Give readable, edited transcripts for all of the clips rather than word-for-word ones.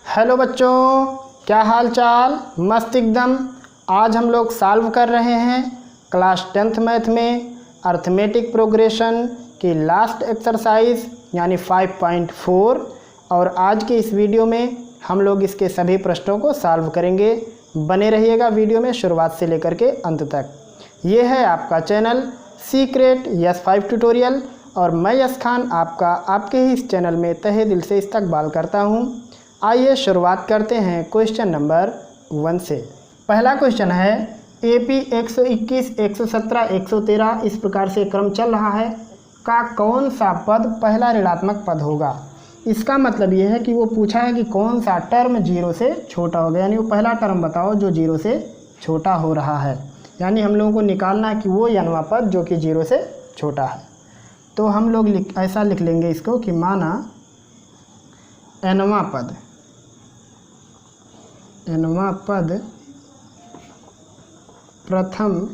Hello बच्चों, क्या हाल चाल। मस्त एकदम। आज हम लोग सॉल्व कर रहे हैं क्लास 10th मैथ में अर्थमेटिक प्रोग्रेशन की लास्ट एक्सरसाइज यानी 5.4। और आज के इस वीडियो में हम लोग इसके सभी प्रश्नों को सॉल्व करेंगे। बने रहिएगा वीडियो में शुरुआत से लेकर के अंत तक। ये है आपका चैनल सीक्रेट यस 5 ट्यूटोरियल और मैं यस खान आपके ही इस चैनल में तहे दिल से इस्तकबाल करता हूँ। आइए शुरुआत करते हैं क्वेश्चन नंबर 1 से। पहला क्वेश्चन है AP 121, 117, 113 इस प्रकार से क्रम चल रहा है का कौन सा पद पहला ऋणात्मक पद होगा। इसका मतलब ये है कि वो पूछा है कि कौन सा टर्म 0 से छोटा होगा, यानी वो पहला टर्म बताओ जो 0 से छोटा हो रहा है। यानी हम लोगों को निकालना है कि वो nवां पद जो कि 0 से छोटा है। तो हम लोग ऐसा लिख लेंगे इसको कि माना nवां पद प्रथम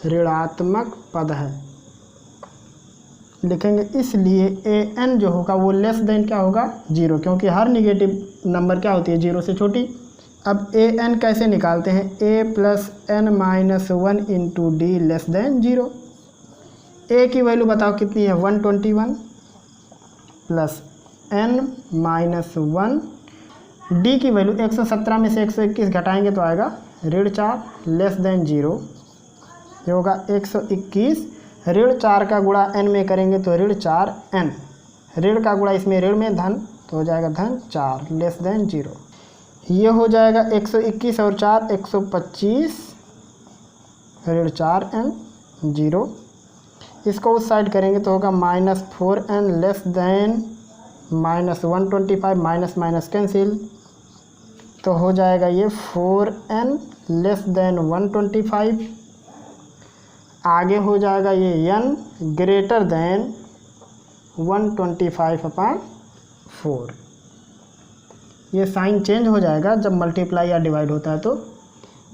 ऋणात्मक पद है लिखेंगे। इसलिए an जो होगा वो लेस देन क्या होगा 0, क्योंकि हर निगेटिव नंबर क्या होती है 0 से छोटी। अब an कैसे निकालते हैं, a plus n minus 1 into D less than 0। a की वैल्यू बताओ कितनी है 121 प्लस n माइनस 1, d की वैल्यू 117 में से 121 घटाएंगे तो आएगा ऋण 4 लेस देन 0। ये होगा 121 ऋण 4 का गुणा n में करेंगे तो ऋण 4n, ऋण का गुणा इसमें ऋण में धन तो हो जाएगा धन 4 लेस देन 0। ये हो जाएगा 121 और 4 125 ऋण 4n 0। इसको उस साइड करेंगे तो होगा minus 4n less than minus 125, minus minus cancel तो हो जाएगा ये 4n लेस देन 125। आगे हो जाएगा ये n ग्रेटर देन 125/4। ये साइन चेंज हो जाएगा जब मल्टीप्लाई या डिवाइड होता है। तो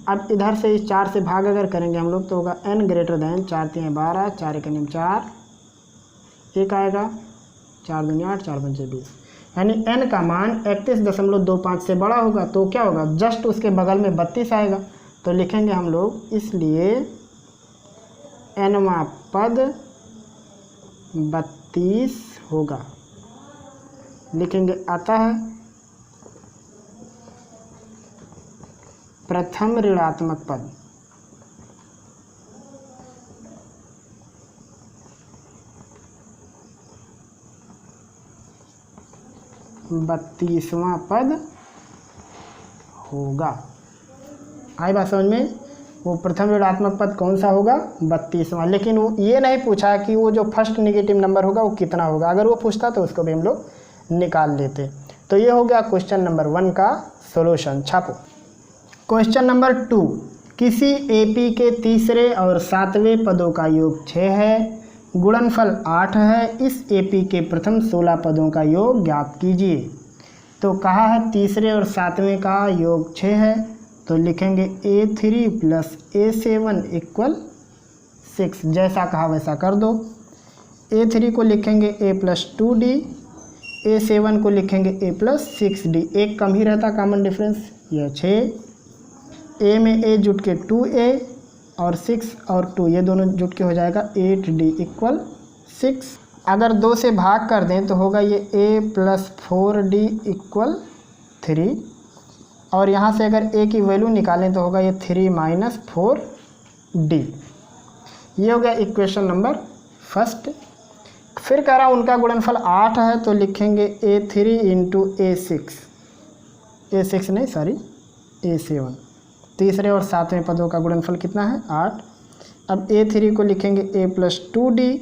अब इधर से इस 4 से भाग अगर करेंगे हम लोग तो होगा n ग्रेटर देन 4 3 12 4 1 4, एक आएगा 4 दूनी 8 4 पंचे 20, यानी n का मान 31.25 से बड़ा होगा। तो क्या होगा, जस्ट उसके बगल में 32 आएगा। तो लिखेंगे हम लोग इसलिए nवां पद 32 होगा। लिखेंगे अतः प्रथम ऋणात्मक पद बत्तीसवां पद होगा। आई बात समझ में। वो प्रथम ऋणात्मक पद कौन सा होगा 32वां। लेकिन वो ये नहीं पूछा कि वो जो फर्स्ट नेगेटिव नंबर होगा वो कितना होगा। अगर वो पूछता तो उसको भी हम लोग निकाल लेते। तो ये हो गया क्वेश्चन नंबर 1 का सॉल्यूशन। छापो। क्वेश्चन नंबर 2, किसी AP के तीसरे और 7वें पदों का योग 6 है, गुणनफल 8 है। इस AP के प्रथम 16 पदों का योग ज्ञात कीजिए। तो कहा है तीसरे और 7वें का योग 6 है, तो लिखेंगे A3 प्लस A7 इक्वल 6। जैसा कहा वैसा कर दो। A3 को लिखेंगे A प्लस 2D, A7 को लिखेंगे A प्लस 6D। एक कम ही रहता कॉमन डिफरेंस, यह 6। A में A जुट के 2A और 6 और 2 ये दोनों जुट के हो जाएगा 8D इक्वल 6। अगर 2 से भाग कर दें तो होगा ये A प्लस 4D इक्वल 3। और यहाँ से अगर A की वैल्यू निकालें तो होगा ये 3 माइनस 4D। ये हो गया इक्वेशन नंबर फर्स्ट। फिर कह रहा हूँ उनका गुणनफल 8 है, तो लिखेंगे A3 इंटू A6 नहीं सॉरी A7। तीसरे और 7वें पदों का गुणनफल कितना है 8। अब A3 को लिखेंगे A प्लस 2D,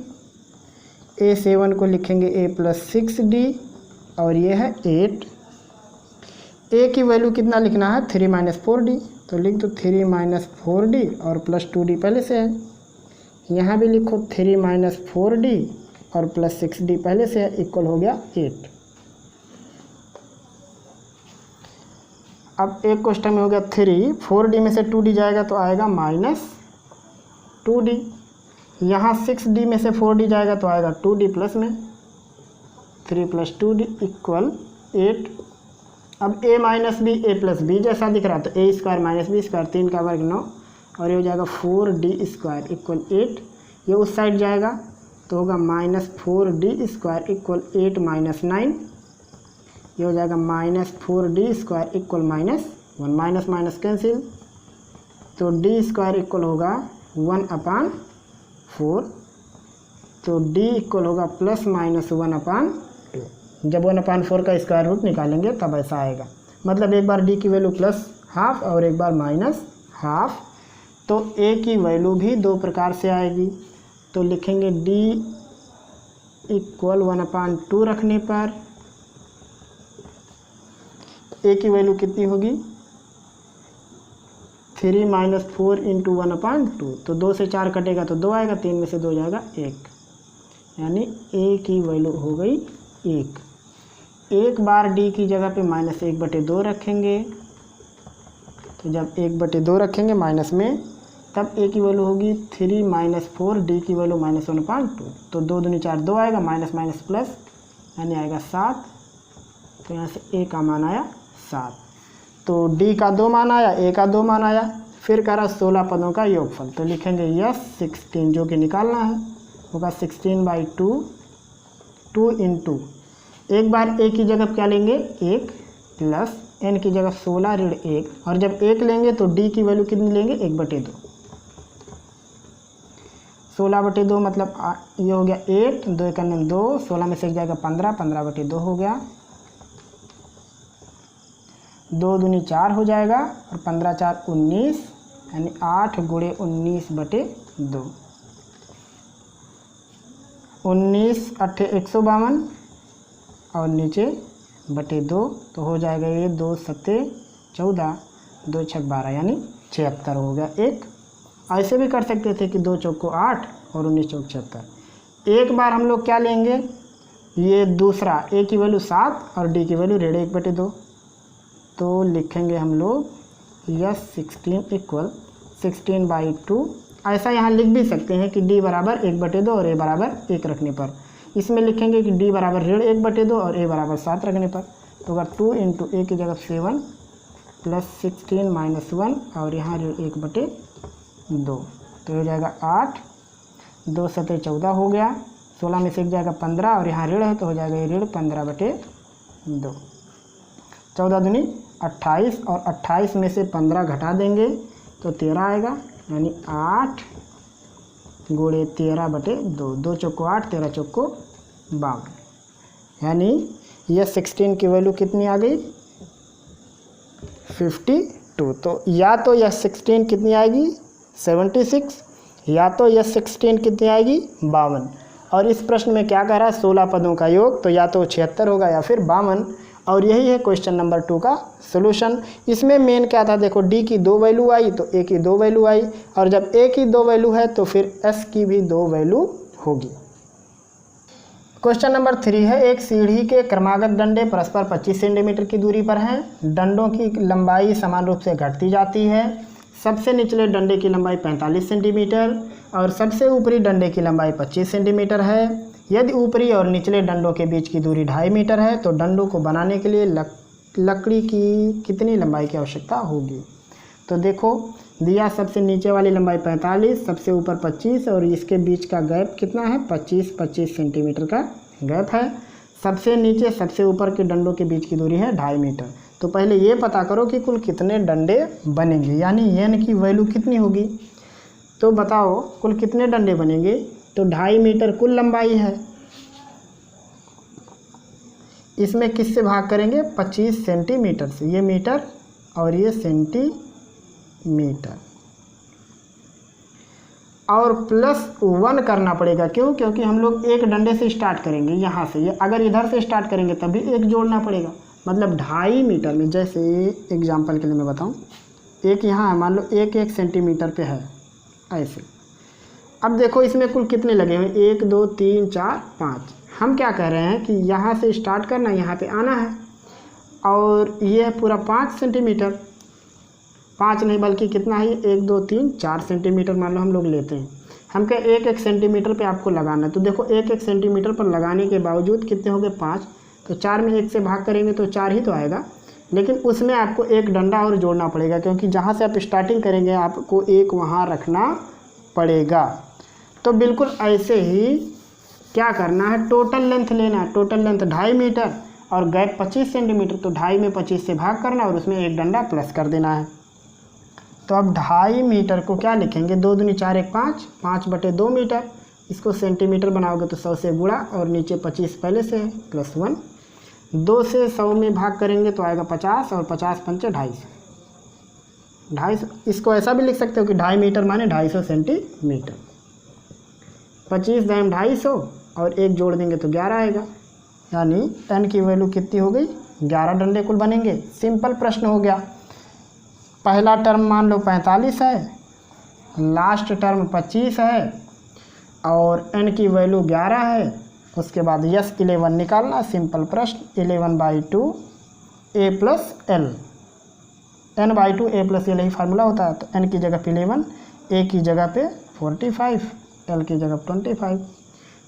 A7 को लिखेंगे A प्लस 6D और ये है 8। A की वैल्यू कितना लिखना है 3 माइनस 4D, तो लिख दो 3 माइनस 4D और प्लस 2D पहले से है। यहाँ भी लिखो 3 माइनस 4D और प्लस 6D पहले से है, इक्वल हो गया 8। अब एक क्वेश्चन में हो गया 3, 4D में से 2D जाएगा तो आएगा माइनस 2D। यहाँ 6D में से 4D जाएगा तो आएगा 2D प्लस में 3 + 2d = 8। अब a - b a + b जैसा दिख रहा है तो a² - b² 3 का वर्ग 9 और ये हो जाएगा 4d² = 8। ये उस साइड जाएगा तो होगा -4d² = 8 - 9। ये हो जाएगा -4d² = -1 माइनस कैंसिल तो d² इक्वल होगा 1/4। तो d इक्वल होगा ±1/2। जब 1/4 का स्क्वायर रूट निकालेंगे तब ऐसा आएगा। मतलब एक बार d की वैल्यू +½ और एक बार -½ तो a की वैल्यू भी दो प्रकार से आएगी। तो लिखेंगे d इक्वल 1/2 रखने पर a की वैल्यू कितनी होगी 3 - 4 × 1/2। तो 2 से 4 कटेगा तो 2 आएगा, 3 में से 2 जाएगा 1, यानी a की वैल्यू हो गई 1। एक बार d की जगह पे -1/2 रखेंगे। तो जब 1/2 रखेंगे माइनस में तब a की वैल्यू होगी 3 - 4, d की वैल्यू -1/2। तो 2 दूनी 4 2 आएगा, माइनस माइनस प्लस यानी आएगा 7। तो यहाँ से a का मान आया 7। तो d का 2 मान आया, a का 2 मान आया। फिर करा 16 पदों का योगफल। तो लिखेंगे यस 16 जो कि निकालना है होगा 16/2 2 × एक बार a की जगह क्या लेंगे 1 प्लस n की जगह 16 ऋण 1 और जब 1 लेंगे तो d की वैल्यू कितनी लेंगे 1/2। 16/2 मतलब ये हो गया 8, 2 × 2, 16 में से एक जाएगा 15, 15/2 हो गया। 2 दूनी 4 हो जाएगा और 15 × 4 19 यानी 8 × 19/2। 19 8 152 और नीचे /2 तो हो जाएगा ये 2 7 14, 2 6 12 यानी 76 हो गया। एक ऐसे भी कर सकते थे कि 2 चौको 8 और 19 चौक 76। एक बार हम लोग क्या लेंगे ये दूसरा a की वैल्यू 7 और d की वैल्यू 1/2। तो लिखेंगे हम लोग यस 16 इक्वल 16/2। ऐसा यहाँ लिख भी सकते हैं कि d बराबर 1/2 और a बराबर 1 रखने पर। इसमें लिखेंगे कि d बराबर 1/2 और a बराबर 7 रखने पर। तो अगर 2 × a की जगह 7 प्लस 16 - 1 और यहाँ 1/2 तो हो जाएगा 8, 2 7 14 हो गया। 16 में से एक जाएगा 15 और यहाँ ऋण है तो हो जाएगा ये ऋण 15/2। 14 दूनी 28 और 28 में से 15 घटा देंगे तो 13 आएगा यानी 8 × 13/2। 2 चौको 8, 13 चौको 52 यानी यह 16 की वैल्यू कितनी आ गई 52। तो या तो यह 16 कितनी आएगी 76 या तो यह 16 कितनी आएगी 52। और इस प्रश्न में क्या कह रहा है 16 पदों का योग, तो या तो 76 होगा या फिर 52। और यही है क्वेश्चन नंबर 2 का सॉल्यूशन। इसमें मेन क्या था देखो d की 2 वैल्यू आई तो a की 2 वैल्यू आई और जब a की 2 वैल्यू है तो फिर s की भी 2 वैल्यू होगी। क्वेश्चन नंबर 3 है एक सीढ़ी के क्रमागत डंडे परस्पर 25 सेंटीमीटर की दूरी पर हैं। डंडों की लंबाई समान रूप से घटती जाती है। सबसे निचले डंडे की लंबाई 45 सेंटीमीटर और सबसे ऊपरी डंडे की लंबाई 25 सेंटीमीटर है। यदि ऊपरी और निचले डंडों के बीच की दूरी 2.5 मीटर है तो डंडों को बनाने के लिए लकड़ी की कितनी लंबाई की आवश्यकता होगी। तो देखो दिया सबसे नीचे वाली लंबाई 45, सबसे ऊपर 25 और इसके बीच का गैप कितना है 25 सेंटीमीटर का गैप है। सबसे नीचे सबसे ऊपर के डंडों के बीच की दूरी है 2.5 मीटर। तो पहले ये पता करो कि कुल कितने डंडे बनेंगे यानी n की वैल्यू कितनी होगी। तो बताओ कुल कितने डंडे बनेंगे। तो 2.5 मीटर कुल लंबाई है, इसमें किससे भाग करेंगे 25 सेंटीमीटर से। ये मीटर और ये सेंटीमीटर और +1 करना पड़ेगा। क्यों? क्योंकि हम लोग एक डंडे से स्टार्ट करेंगे यहाँ से। ये अगर इधर से स्टार्ट करेंगे तभी एक जोड़ना पड़ेगा। मतलब 2.5 मीटर में जैसे एग्जांपल के लिए मैं बताऊँ एक यहाँ है मान लो 1 सेंटीमीटर पे है ऐसे। अब देखो इसमें कुल कितने लगे हुए 1 2 3 4 5। हम क्या कह रहे हैं कि यहाँ से स्टार्ट करना यहाँ पे आना है और ये है पूरा 5 सेंटीमीटर। 5 नहीं बल्कि कितना है 1 2 3 4 सेंटीमीटर मान लो हम लोग लेते हैं। हम क्या 1-1 सेंटीमीटर पे आपको लगाना है। तो देखो 1-1 सेंटीमीटर पर लगाने के बावजूद कितने हो गए 5, तो 4 में 1 से भाग करेंगे तो 4 ही तो आएगा। लेकिन उसमें आपको एक डंडा और जोड़ना पड़ेगा, क्योंकि जहाँ से आप स्टार्टिंग करेंगे आपको एक वहाँ रखना पड़ेगा। तो बिल्कुल ऐसे ही क्या करना है, टोटल लेंथ लेना है। टोटल लेंथ 2.5 मीटर और गैप 25 सेंटीमीटर, तो 2.5 में 25 से भाग करना और उसमें एक डंडा प्लस कर देना है। तो अब 2.5 मीटर को क्या लिखेंगे, 2 दूनी 4 1 5, 5/2 मीटर। इसको सेंटीमीटर बनाओगे तो 100 से गुणा और नीचे 25 पहले से प्लस 1। 2 से 100 में भाग करेंगे तो आएगा 50 और 50 पंचे 250। 250 इसको ऐसा भी लिख सकते हो कि 2.5 मीटर माने 250 सेंटीमीटर। 25 दाम 250 और 1 जोड़ देंगे तो 11 आएगा, यानी n की वैल्यू कितनी हो गई, 11 डंडे कुल बनेंगे। सिंपल प्रश्न हो गया। पहला टर्म मान लो 45 है, लास्ट टर्म 25 है और n की वैल्यू 11 है। उसके बाद यस 11 निकालना। सिंपल प्रश्न 11/2 a plus l, n/2 a plus l यही फार्मूला होता है। तो n की जगह पे 11, a की जगह पे 45, l की जगह 25।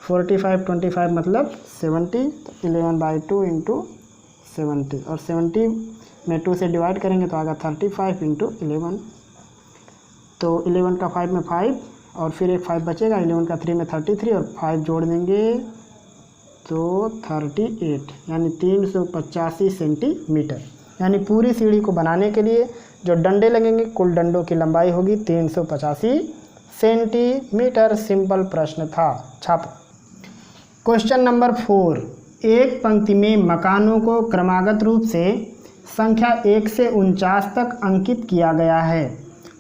45 25 मतलब 70, तो 11/2 इंटू 70 और 70 में 2 से डिवाइड करेंगे तो आएगा 35 इंटू 11। तो 11 का 5 में 5 और फिर एक 5 बचेगा, 11 का 3 में 33 और 5 जोड़ देंगे तो 38, यानी 385 सेंटीमीटर। यानी पूरी सीढ़ी को बनाने के लिए जो डंडे लगेंगे कुल डंडों की लंबाई होगी 385 सेंटीमीटर। सिंपल प्रश्न था। छापो। क्वेश्चन नंबर 4, एक पंक्ति में मकानों को क्रमागत रूप से संख्या 1 से 49 तक अंकित किया गया है।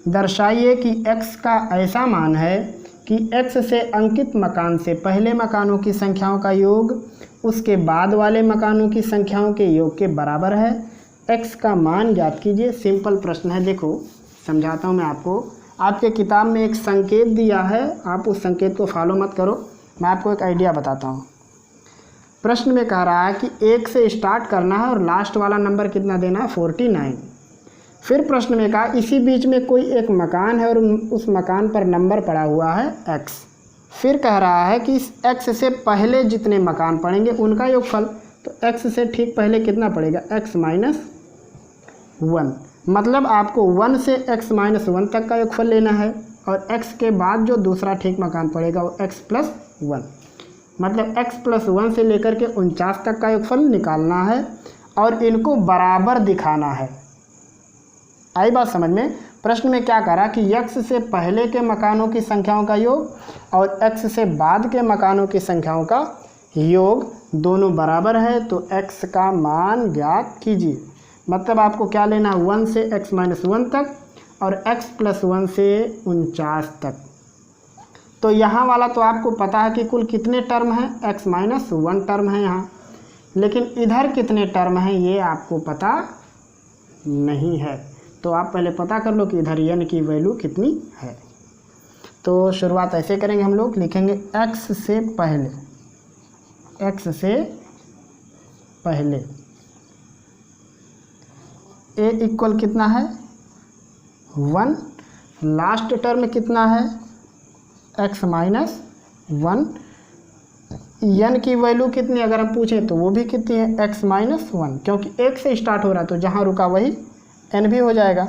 दर्शाइए कि x का ऐसा मान है कि x से अंकित मकान से पहले मकानों की संख्याओं का योग उसके बाद वाले मकानों की संख्याओं के योग के बराबर है। x का मान ज्ञात कीजिए। सिंपल प्रश्न है। देखो समझाता हूँ मैं आपको। आपके किताब में एक संकेत दिया है, आप उस संकेत को फॉलो मत करो, मैं आपको एक आइडिया बताता हूँ। प्रश्न में कह रहा है कि 1 से स्टार्ट करना है और लास्ट वाला नंबर कितना देना है 49। फिर प्रश्न में कहा इसी बीच में कोई एक मकान है और उस मकान पर नंबर पड़ा हुआ है x। फिर कह रहा है कि इस x से पहले जितने मकान पड़ेंगे उनका योगफल। तो x से ठीक पहले कितना पड़ेगा, x - 1। मतलब आपको 1 से x - 1 तक का योगफल लेना है और x के बाद जो दूसरा ठीक मकान पड़ेगा वो x + 1। मतलब x + 1 से लेकर के 49 तक का योगफल निकालना है और इनको बराबर दिखाना है। आई बात समझ में। प्रश्न में क्या करा कि x से पहले के मकानों की संख्याओं का योग और x से बाद के मकानों की संख्याओं का योग दोनों बराबर है, तो x का मान ज्ञात कीजिए। मतलब आपको क्या लेना है, 1 से x - 1 तक और x + 1 से 49 तक। तो यहाँ वाला तो आपको पता है कि कुल कितने टर्म हैं, x - 1 टर्म है यहाँ, लेकिन इधर कितने टर्म हैं ये आपको पता नहीं है। तो आप पहले पता कर लो कि इधर n की वैल्यू कितनी है। तो शुरुआत ऐसे करेंगे हम लोग, लिखेंगे x से पहले, x से पहले a इक्वल कितना है 1, लास्ट टर्म कितना है x - 1, n की वैल्यू कितनी अगर हम पूछें तो वो भी कितनी है x - 1, क्योंकि 1 से स्टार्ट हो रहा है तो जहाँ रुका वही n भी हो जाएगा।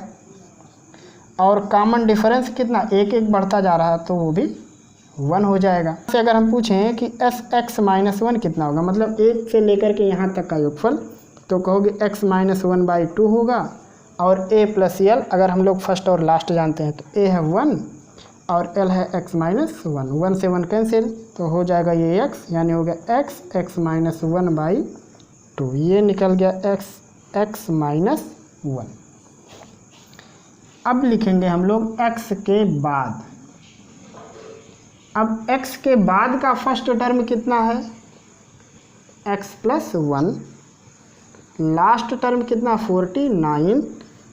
और कॉमन डिफरेंस कितना, 1 1 बढ़ता जा रहा है तो वो भी 1 हो जाएगा। से अगर हम पूछें कि x - 1 कितना होगा, मतलब 1 से लेकर के यहाँ तक का योगफल, तो कहोगे x - 1/2 होगा और a + l अगर हम लोग फर्स्ट और लास्ट जानते हैं तो a है 1 और l है x - 1। 1 से 1 कैंसिल तो हो जाएगा ये x, यानी हो गया x - 1/2। ये निकल गया x - 1। अब लिखेंगे हम लोग x के बाद। अब x के बाद का फर्स्ट टर्म कितना है x + 1, लास्ट टर्म कितना 49,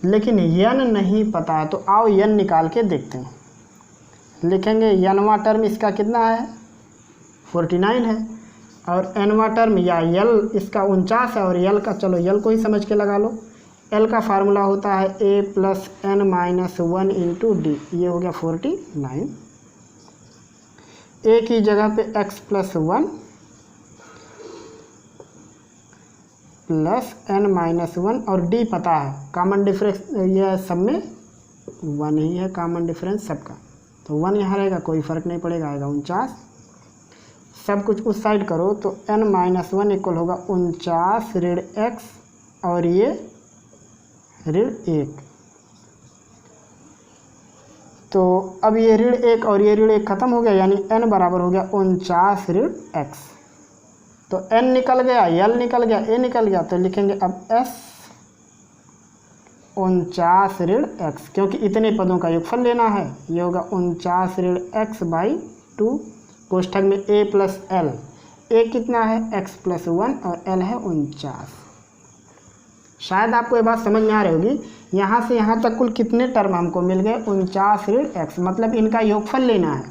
लेकिन n नहीं पता है। तो आओ n निकाल के देखते हैं। लिखेंगे nवां टर्म इसका कितना है 49 है और nवां टर्म या l इसका 49 है और l का चलो l को ही समझ के लगा लो। l का फार्मूला होता है a + n - 1 × d, ये हो गया 49। ए की जगह पे x plus 1 plus n minus 1 और d पता है, कॉमन डिफरेंस यह सब में 1 ही है कॉमन डिफरेंस सबका, तो 1 यहाँ रहेगा, कोई फ़र्क नहीं पड़ेगा, आएगा 49। सब कुछ उस साइड करो तो n माइनस 1 इक्वल होगा 49 ऋण x और ये ऋण 1। तो अब ये ऋण 1 और ये ऋण 1 खत्म हो गया, यानी n बराबर हो गया 49 ऋण x। तो n निकल गया, l निकल गया, a निकल गया, तो लिखेंगे अब s 49 ऋण x, क्योंकि इतने पदों का योगफल लेना है। ये होगा 49 ऋण x बाई 2, कोष्ठक में a प्लस l, a कितना है x प्लस 1 और l है 49। शायद आपको ये बात समझ में आ रही होगी। यहाँ से यहाँ तक कुल कितने टर्म हमको मिल गए, 49 ऋण x, मतलब इनका योगफल लेना है।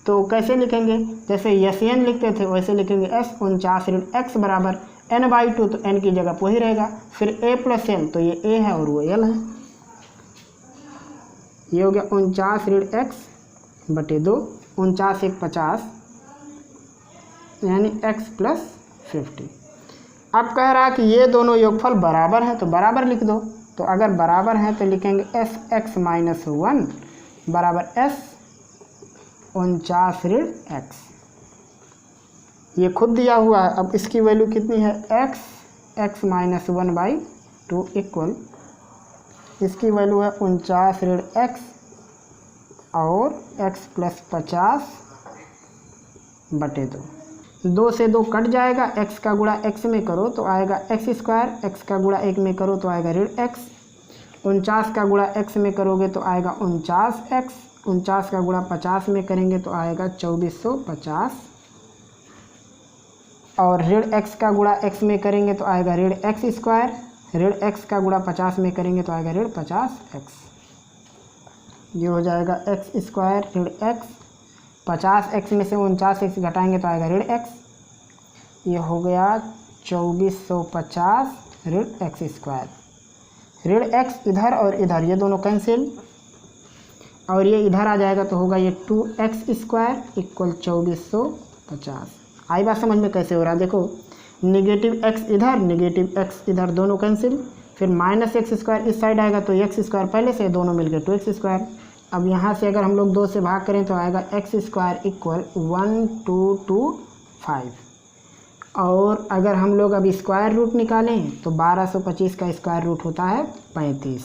तो कैसे लिखेंगे, जैसे SN लिखते थे वैसे लिखेंगे s 49 ऋण x बराबर n बाई 2, तो n की जगह वही रहेगा, फिर a प्लस l, तो ये a है और वो l है। ये हो गया 49 ऋण x बटे 2, 49 1 50, यानी x प्लस 50। अब कह रहा है कि ये दोनों योगफल बराबर हैं, तो बराबर लिख दो। तो अगर बराबर हैं तो लिखेंगे s x माइनस 1 बराबर s 49 ऋण x। ये खुद दिया हुआ है, अब इसकी वैल्यू कितनी है, x माइनस 1 बाई 2 इक्वल, इसकी वैल्यू है 49 ऋण x और x प्लस 50 बटे 2। 2 से 2 कट जाएगा, x का गुणा x में करो तो आएगा x स्क्वायर, x का गुणा 1 में करो तो आएगा ऋण x, 49 का गुणा x में करोगे तो आएगा 49x, 49 का गुणा 50 में करेंगे तो आएगा 2450, और ऋण x का गुणा x में करेंगे तो आएगा ऋण x स्क्वायर, ऋण x का गुणा 50 में करेंगे तो आएगा ऋण 50x। ये हो जाएगा x स्क्वायर ऋण x, 50x में से 49x घटाएंगे तो आएगा ऋण x, ये हो गया 2450 ऋण x स्क्वायर। ऋण x इधर और इधर ये दोनों कैंसिल, और ये इधर आ जाएगा तो होगा ये 2x स्क्वायर इक्वल 2450। आई बात समझ में कैसे हो रहा है, देखो निगेटिव x इधर निगेटिव x इधर दोनों कैंसिल, फिर माइनस एक्स स्क्वायर इस साइड आएगा तो एक्स स्क्वायर पहले से दोनों मिलकर 2x स्क्वायर। अब यहाँ से अगर हम लोग 2 से भाग करें तो आएगा एक्स स्क्वायर इक्वल 1225, और अगर हम लोग अब स्क्वायर रूट निकालें तो 1225 का स्क्वायर रूट होता है 35।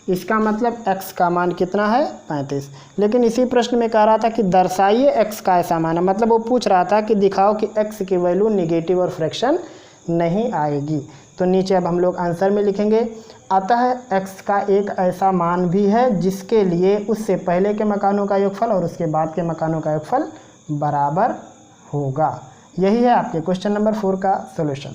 इसका मतलब x का मान कितना है 35। लेकिन इसी प्रश्न में कह रहा था कि दर्शाइए x का ऐसा मान है, मतलब वो पूछ रहा था कि दिखाओ कि x की वैल्यू नेगेटिव और फ्रैक्शन नहीं आएगी। तो नीचे अब हम लोग आंसर में लिखेंगे, अतः x का एक ऐसा मान भी है जिसके लिए उससे पहले के मकानों का योगफल और उसके बाद के मकानों का योगफल बराबर होगा। यही है आपके क्वेश्चन नंबर 4 का सॉल्यूशन।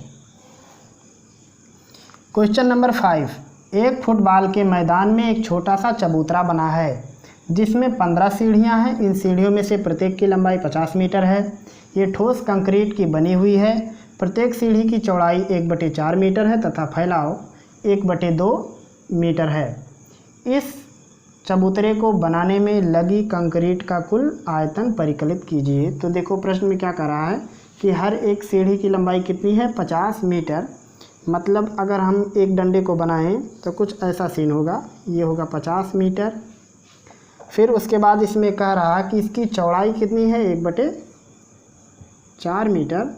क्वेश्चन नंबर 5, एक फुटबॉल के मैदान में एक छोटा सा चबूतरा बना है जिसमें 15 सीढ़ियां हैं। इन सीढ़ियों में से प्रत्येक की लंबाई 50 मीटर है। ये ठोस कंक्रीट की बनी हुई है। प्रत्येक सीढ़ी की चौड़ाई 1/4 मीटर है तथा फैलाव 1/2 मीटर है। इस चबूतरे को बनाने में लगी कंक्रीट का कुल आयतन परिकलित कीजिए। तो देखो प्रश्न में क्या कर रहा है कि हर एक सीढ़ी की लंबाई कितनी है 50 मीटर। मतलब अगर हम एक डंडे को बनाएं तो कुछ ऐसा सीन होगा, ये होगा 50 मीटर। फिर उसके बाद इसमें कह रहा कि इसकी चौड़ाई कितनी है 1/4 मीटर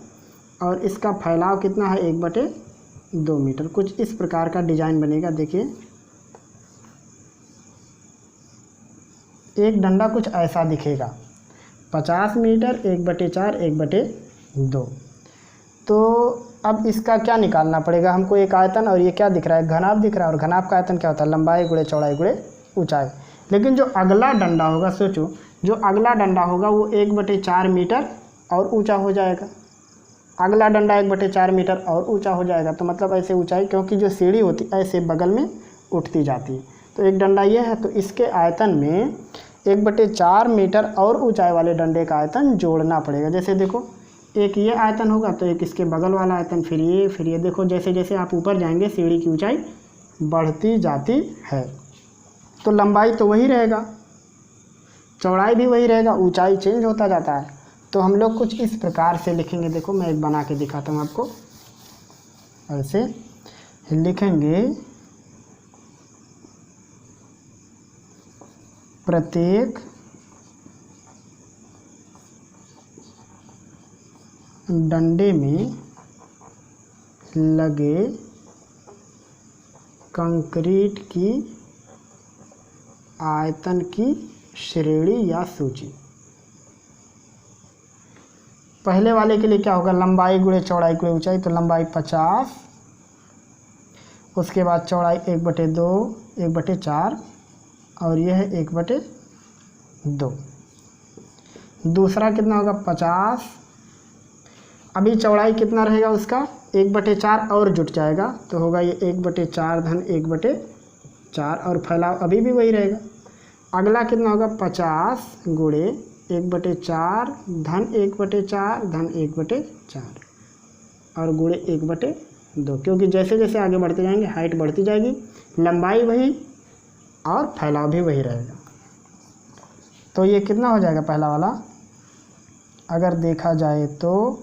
और इसका फैलाव कितना है 1/2 मीटर। कुछ इस प्रकार का डिजाइन बनेगा। देखिए एक डंडा कुछ ऐसा दिखेगा, 50 मीटर 1/4 1/2। तो अब इसका क्या निकालना पड़ेगा हमको, एक आयतन, और ये क्या दिख रहा है घनाभ दिख रहा है, और घनाभ का आयतन क्या होता है लंबाई गुणे चौड़ाई गुणे ऊंचाई। लेकिन जो अगला डंडा होगा, सोचो जो अगला डंडा होगा वो 1/4 मीटर और ऊंचा हो जाएगा। अगला डंडा 1/4 मीटर और ऊंचा हो जाएगा, तो मतलब ऐसे ऊंचाई, क्योंकि जो सीढ़ी होती है ऐसे बगल में उठती जाती है। तो एक डंडा ये है, तो इसके आयतन में 1/4 मीटर और ऊंचाई वाले डंडे का आयतन जोड़ना पड़ेगा। जैसे देखो एक ये आयतन होगा तो एक इसके बगल वाला आयतन, फिर ये देखो जैसे जैसे आप ऊपर जाएंगे सीढ़ी की ऊंचाई बढ़ती जाती है। तो लंबाई तो वही रहेगा, चौड़ाई भी वही रहेगा, ऊंचाई चेंज होता जाता है। तो हम लोग कुछ इस प्रकार से लिखेंगे। देखो मैं एक बना के दिखाता हूँ आपको। ऐसे लिखेंगे, प्रत्येक डंडे में लगे कंक्रीट की आयतन की श्रेणी या सूची। पहले वाले के लिए क्या होगा, लंबाई गुणे चौड़ाई गुणे ऊंचाई, तो लंबाई 50, उसके बाद चौड़ाई 1/2 1/4 और यह है 1/2। दूसरा कितना होगा 50, अभी चौड़ाई कितना रहेगा उसका 1/4 और जुट जाएगा तो होगा ये 1/4 धन 1/4 और फैलाव अभी भी वही रहेगा। अगला कितना होगा 50 गुणे 1/4 धन 1/4 धन 1/4 और गुणे 1/2, क्योंकि जैसे जैसे आगे बढ़ते जाएंगे हाइट बढ़ती जाएगी, लंबाई वही और फैलाव भी वही रहेगा। तो ये कितना हो जाएगा पहला वाला, अगर देखा जाए तो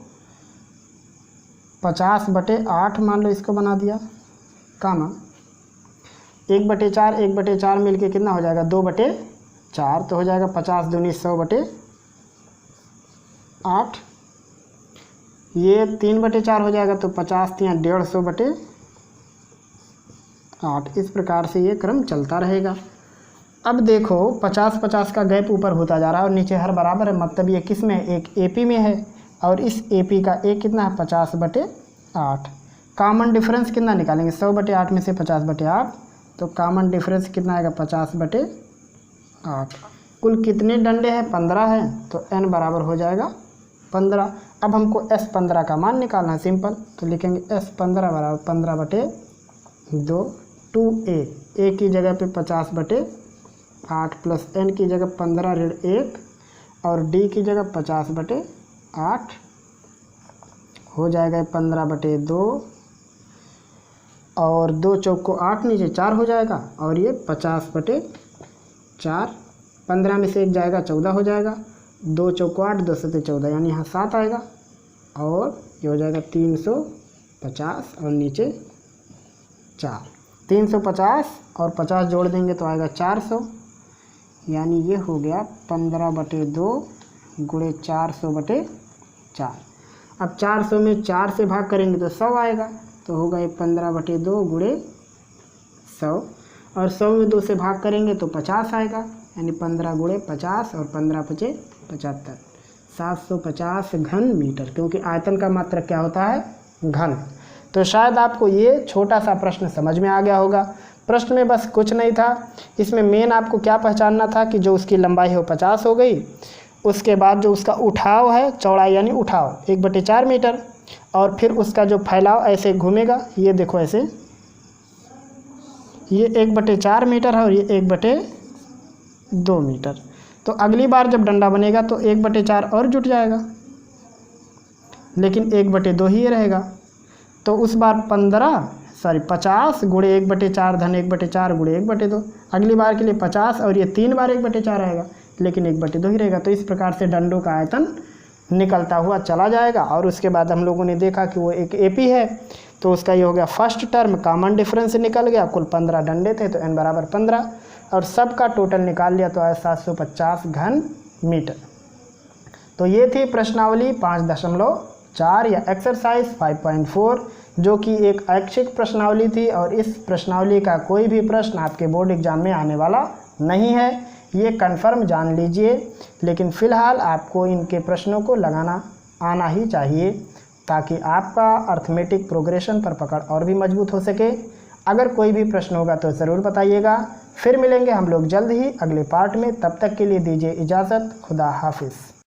50/8 मान लो इसको बना दिया, कामा 1/4 1/4 मिलके कितना हो जाएगा 2/4, तो हो जाएगा 50 दूनी 100/8, ये 3/4 हो जाएगा तो 50 3 150/8। इस प्रकार से ये क्रम चलता रहेगा। अब देखो 50-50 का गैप ऊपर होता जा रहा है और नीचे हर बराबर है, मतलब ये किस में है, एक एपी में है और इस एपी का एक कितना है 50/8। कॉमन डिफरेंस कितना निकालेंगे 100/8 में से 50/8, तो कॉमन डिफरेंस कितना आएगा 50/8। कुल कितने डंडे हैं 15 है, तो n बराबर हो जाएगा 15। अब हमको S15 का मान निकालना है, सिंपल, तो लिखेंगे S15 बराबर 15/2 2a, a की जगह पे 50/8 प्लस n की जगह 15-1 और d की जगह 50/8 हो जाएगा 15/2 और 2 चौक को 8 नीचे 4 हो जाएगा और ये 50/4, 15 में से 1 जाएगा 14 हो जाएगा, 2 चौक को 8 2 7 14 यानी यहाँ 7 आएगा और ये हो जाएगा 350 और नीचे 4, 350 और 50 जोड़ देंगे तो आएगा 400, यानी ये हो गया 15/2 गुणे 400/4। अब 400 में 4 से भाग करेंगे तो 100 आएगा, तो होगा ये 15/2 गुणे 100 और 100 में 2 से भाग करेंगे तो 50 आएगा, यानी 15 गुणे 50 और 15×5 75, 750 घन मीटर, क्योंकि आयतन का मात्रक क्या होता है घन। तो शायद आपको ये छोटा सा प्रश्न समझ में आ गया होगा। प्रश्न में बस कुछ नहीं था, इसमें मेन आपको क्या पहचानना था कि जो उसकी लंबाई है वो 50 हो गई, उसके बाद जो उसका उठाव है चौड़ाई यानी उठाव 1/4 मीटर और फिर उसका जो फैलाव ऐसे घूमेगा, ये देखो ऐसे, ये 1/4 मीटर है और ये 1/2 मीटर। तो अगली बार जब डंडा बनेगा तो 1/4 और जुट जाएगा, लेकिन 1/2 ही रहेगा। तो उस बार 50 गुणे 1/4 धन 1/4 गुणे 1/2, अगली बार के लिए 50 और ये 3 बार 1/4 आएगा, लेकिन 1/2 ही रहेगा। तो इस प्रकार से डंडों का आयतन निकलता हुआ चला जाएगा। और उसके बाद हम लोगों ने देखा कि वो एक एपी है, तो उसका ये हो गया फर्स्ट टर्म, कॉमन डिफरेंस निकल गया। कुल 15 डंडे थे तो n बराबर 15 और सबका टोटल निकाल लिया तो आया 750 घन मीटर। तो ये थी प्रश्नावली 5.4 या एक्सरसाइज 5.4, जो कि एक ऐच्छिक प्रश्नावली थी और इस प्रश्नावली का कोई भी प्रश्न आपके बोर्ड एग्जाम में आने वाला नहीं है, ये कंफर्म जान लीजिए। लेकिन फ़िलहाल आपको इनके प्रश्नों को लगाना आना ही चाहिए ताकि आपका अर्थमेटिक प्रोग्रेशन पर पकड़ और भी मजबूत हो सके। अगर कोई भी प्रश्न होगा तो ज़रूर बताइएगा। फिर मिलेंगे हम लोग जल्द ही अगले पार्ट में, तब तक के लिए दीजिए इजाज़त। खुदा हाफिज़।